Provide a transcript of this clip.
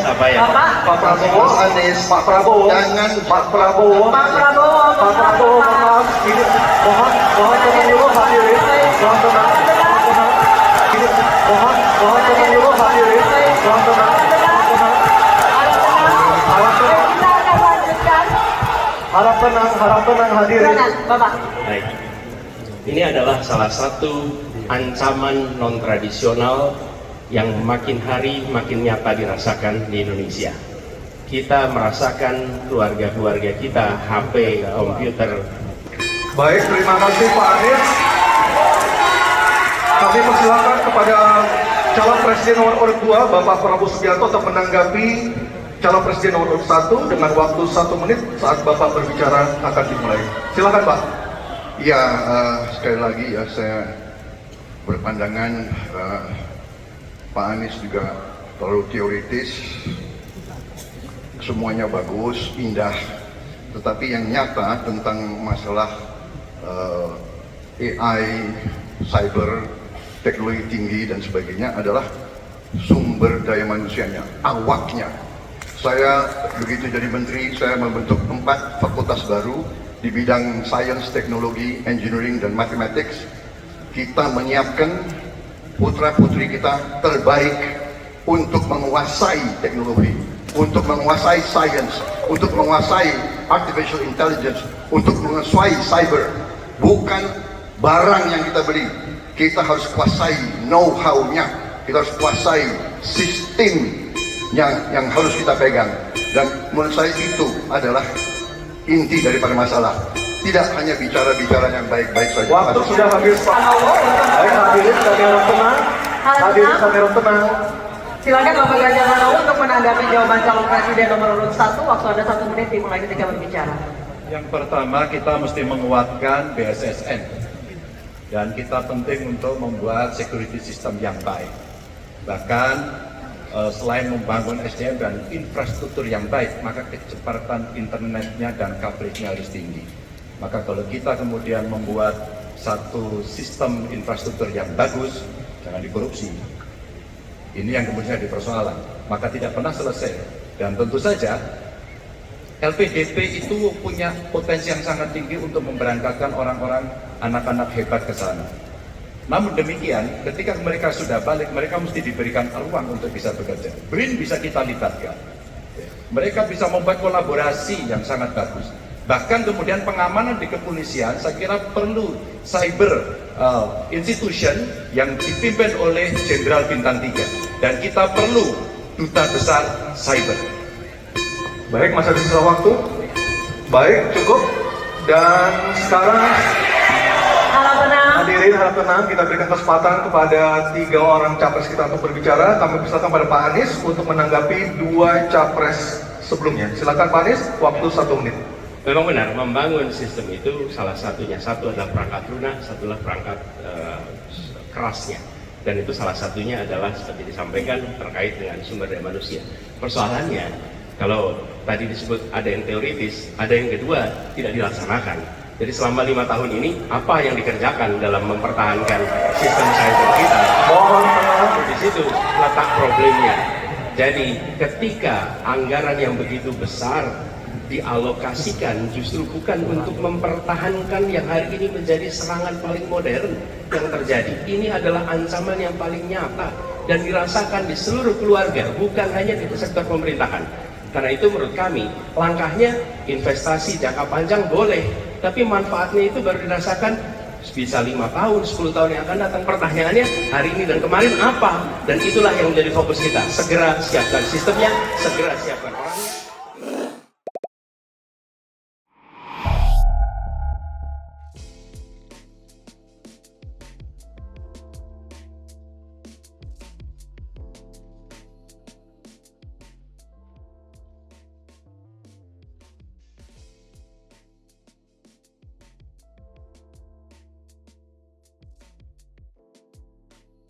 apa ya? Pak Prabowo, Anies, Pak Prabowo, jangan Pak Prabowo, Pak Prabowo, maaf, ini mohon tenang dulu hadirin, mohon tenang, mohon tenang dulu hadirin, mohon tenang, harap tenang hadirin. Bapak. Baik. Ini adalah salah satu ancaman non-tradisional yang makin hari makin nyata dirasakan di Indonesia. Kita merasakan keluarga-keluarga kita, HP, komputer. Baik, terima kasih Pak Anies. Kami persilakan kepada calon presiden nomor urut 2, Bapak Prabowo Subianto, untuk menanggapi calon presiden nomor urut 1 dengan waktu 1 menit saat Bapak berbicara akan dimulai. Silakan Pak. Ya, sekali lagi ya saya berpandangan Pak Anies juga terlalu teoritis, semuanya bagus, indah, tetapi yang nyata tentang masalah AI, cyber, teknologi tinggi dan sebagainya adalah sumber daya manusianya, awaknya. Saya begitu jadi menteri, saya membentuk 4 fakultas baru di bidang sains, teknologi, engineering, dan mathematics. Kita menyiapkan putra-putri kita terbaik untuk menguasai teknologi, untuk menguasai sains, untuk menguasai artificial intelligence, untuk menguasai cyber. Bukan barang yang kita beli, kita harus kuasai know-how-nya, kita harus kuasai sistem yang harus kita pegang. Dan menurut saya itu adalah inti daripada masalah. Tidak hanya bicara-bicara yang baik-baik saja. Waktu sudah habis Pak. Baik, hadirin kami harap tenang. Hadirin kami harap tenang. Silakan Bapak Ganjar Pranowo untuk menanggapi jawaban calon presiden nomor urut 1. Waktu Anda 1 menit dimulai ketika berbicara. Yang pertama, kita mesti menguatkan BSSN. Dan kita penting untuk membuat security system yang baik. Bahkan selain membangun SDM dan infrastruktur yang baik, maka kecepatan internetnya dan coveragenya harus tinggi. Maka kalau kita kemudian membuat satu sistem infrastruktur yang bagus, jangan dikorupsi. Ini yang kemudian dipersoalan, maka tidak pernah selesai. Dan tentu saja LPDP itu punya potensi yang sangat tinggi untuk memberangkatkan orang-orang, anak-anak hebat ke sana. Namun demikian, ketika mereka sudah balik, mereka mesti diberikan ruang untuk bisa bekerja. BRIN bisa kita libatkan. Mereka bisa membuat kolaborasi yang sangat bagus. Bahkan kemudian pengamanan di kepolisian, saya kira perlu cyber institution yang dipimpin oleh Jenderal Bintang 3. Dan kita perlu duta besar cyber. Baik, masih ada sisa waktu. Baik, cukup. Dan sekarang hadirin harap tenang, kita berikan kesempatan kepada 3 orang capres kita untuk berbicara. Kami persilakan pada Pak Anies untuk menanggapi 2 capres sebelumnya. Silakan Pak Anies, waktu 1 menit. Memang benar, membangun sistem itu salah satunya. Satu adalah perangkat lunak, satu adalah perangkat kerasnya. Dan itu salah satunya adalah seperti disampaikan terkait dengan sumber daya manusia. Persoalannya, kalau tadi disebut ada yang teoritis, ada yang kedua tidak dilaksanakan. Jadi selama 5 tahun ini, apa yang dikerjakan dalam mempertahankan sistem cyber kita? Mohon di situ letak problemnya. Jadi ketika anggaran yang begitu besar dialokasikan justru bukan untuk mempertahankan yang hari ini menjadi serangan paling modern yang terjadi. Ini adalah ancaman yang paling nyata dan dirasakan di seluruh keluarga, bukan hanya di sektor pemerintahan. Karena itu menurut kami, langkahnya investasi jangka panjang boleh, tapi manfaatnya itu baru dirasakan bisa 5 tahun, 10 tahun yang akan datang. Pertanyaannya, hari ini dan kemarin apa? Dan itulah yang menjadi fokus kita. Segera siapkan sistemnya, segera siapkan orangnya.